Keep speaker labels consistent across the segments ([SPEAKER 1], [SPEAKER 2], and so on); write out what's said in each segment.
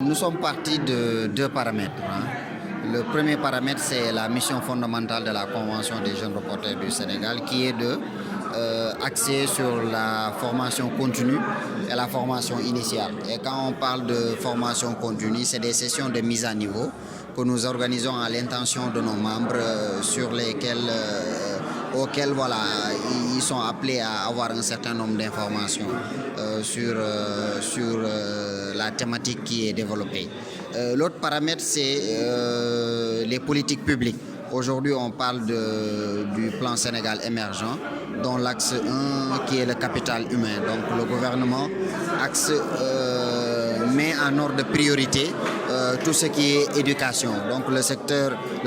[SPEAKER 1] Nous sommes partis de deux paramètres, hein. Le premier paramètre, c'est la mission fondamentale de la Convention des jeunes reporters du Sénégal, qui est de axer sur la formation continue et la formation initiale. Et quand on parle de formation continue, c'est des sessions de mise à niveau que nous organisons à l'intention de nos membres auxquels voilà, ils sont appelés à avoir un certain nombre d'informations sur la thématique qui est développée. L'autre paramètre, c'est les politiques publiques. Aujourd'hui, on parle du plan Sénégal émergent, dont l'axe 1 qui est le capital humain. Donc le gouvernement met en ordre de priorité tout ce qui est éducation. Donc le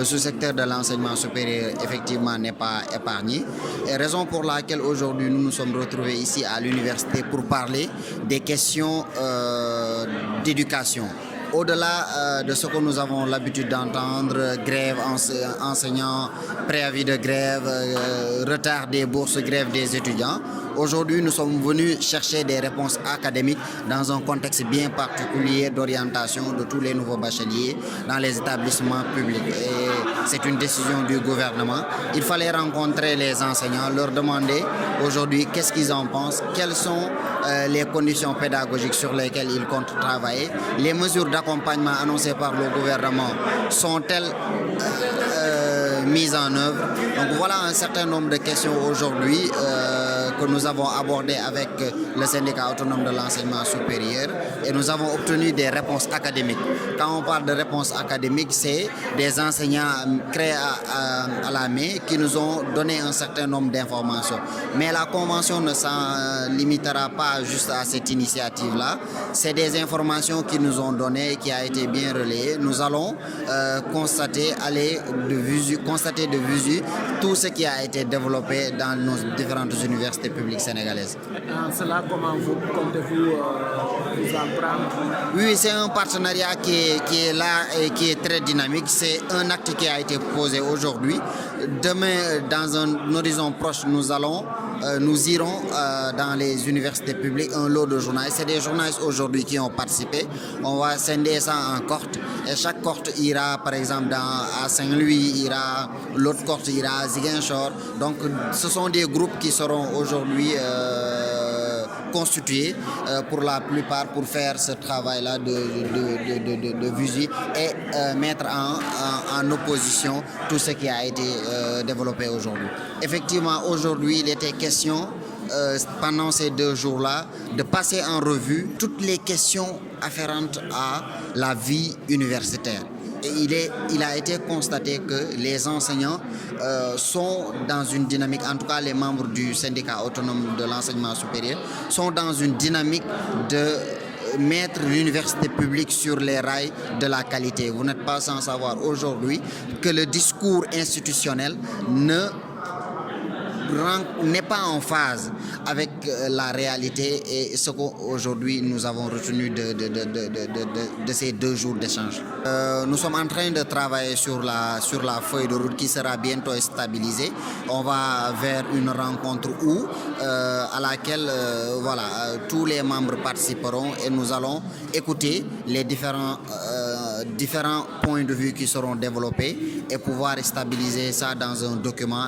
[SPEAKER 1] sous-secteur de l'enseignement supérieur, effectivement, n'est pas épargné. Et raison pour laquelle aujourd'hui nous nous sommes retrouvés ici à l'université pour parler des questions d'éducation. Au-delà de ce que nous avons l'habitude d'entendre, grève enseignants, préavis de grève, retard des bourses, grève des étudiants, aujourd'hui nous sommes venus chercher des réponses académiques dans un contexte bien particulier d'orientation de tous les nouveaux bacheliers dans les établissements publics. Et c'est une décision du gouvernement. Il fallait rencontrer les enseignants, leur demander aujourd'hui qu'est-ce qu'ils en pensent, quelles sont les conditions pédagogiques sur lesquelles ils comptent travailler, les mesures d'accompagnement annoncées par le gouvernement sont-elles mises en œuvre. Donc voilà un certain nombre de questions aujourd'hui que nous avons abordées avec le syndicat autonome de l'enseignement supérieur et nous avons obtenu des réponses académiques. Quand on parle de réponses académiques, c'est des enseignants créés à la main qui nous ont donné un certain nombre d'informations. Mais la convention ne s'en limitera pas juste à cette initiative-là. C'est des informations qu'ils nous ont données et qui a été bien relayées. Nous allons constater de visu tout ce qui a été développé dans nos différentes universités publiques sénégalaises.
[SPEAKER 2] Cela, comment vous comptez-vous vous en prendre?
[SPEAKER 1] Oui, c'est un partenariat qui est là et qui est très dynamique. C'est un acte qui a été posé aujourd'hui. Demain, dans un horizon proche, nous irons dans les universités publiques un lot de journalistes. C'est des journalistes aujourd'hui qui ont participé. On va scinder ça en cohortes et chaque cohorte ira par exemple à Saint-Louis, l'autre cohorte ira à Ziguinchor. Donc ce sont des groupes qui seront aujourd'hui constitués pour la plupart pour faire ce travail-là de visu et mettre en opposition tout ce qui a été développé aujourd'hui. Effectivement, aujourd'hui, il était question pendant ces 2 jours-là de passer en revue toutes les questions afférentes à la vie universitaire. Et il a été constaté que les enseignants sont dans une dynamique, en tout cas les membres du syndicat autonome de l'enseignement supérieur, sont dans une dynamique de mettre l'université publique sur les rails de la qualité. Vous n'êtes pas sans savoir aujourd'hui que le discours institutionnel n'est pas en phase avec la réalité et ce qu'aujourd'hui nous avons retenu de ces 2 jours d'échange. Nous sommes en train de travailler sur la feuille de route qui sera bientôt stabilisée. On va vers une rencontre à laquelle tous les membres participeront et nous allons écouter les différents points de vue qui seront développés et pouvoir stabiliser ça dans un document,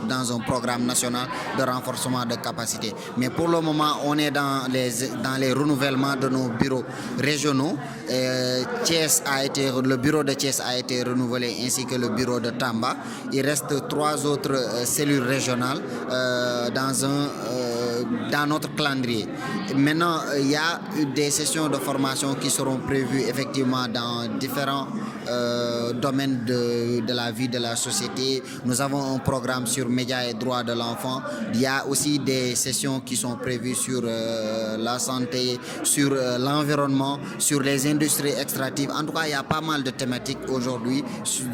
[SPEAKER 1] dans un programme national de renforcement de capacité. Mais pour le moment, on est dans les renouvellements de nos bureaux régionaux. Le bureau de Thiès a été renouvelé ainsi que le bureau de Tamba. Il reste 3 autres cellules régionales dans notre calendrier. Maintenant, il y a des sessions de formation qui seront prévues effectivement dans différents domaines de la vie de la société. Nous avons un programme sur médias et droits de l'enfant. Il y a aussi des sessions qui sont prévues sur la santé, sur l'environnement, sur les industries extractives. En tout cas, il y a pas mal de thématiques aujourd'hui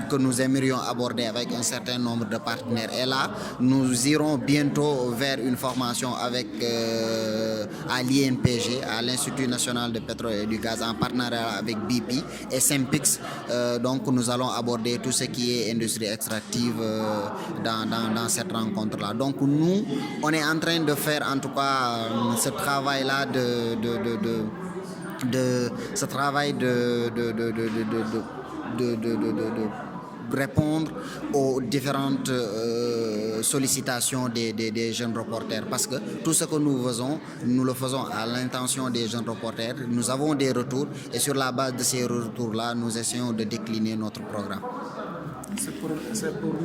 [SPEAKER 1] que nous aimerions aborder avec un certain nombre de partenaires. Et là, nous irons bientôt vers une formation à l'INPG, à l'Institut national de pétrole et du gaz, en partenariat avec BP et Sempix. Donc nous allons aborder tout ce qui est industrie extractive dans cette rencontre-là. Donc nous, on est en train de faire en tout cas ce travail-là ce travail de répondre aux différentes sollicitations des jeunes reporters, parce que tout ce que nous faisons, nous le faisons à l'intention des jeunes reporters. Nous avons des retours et sur la base de ces retours-là, nous essayons de décliner notre programme.
[SPEAKER 2] C'est pour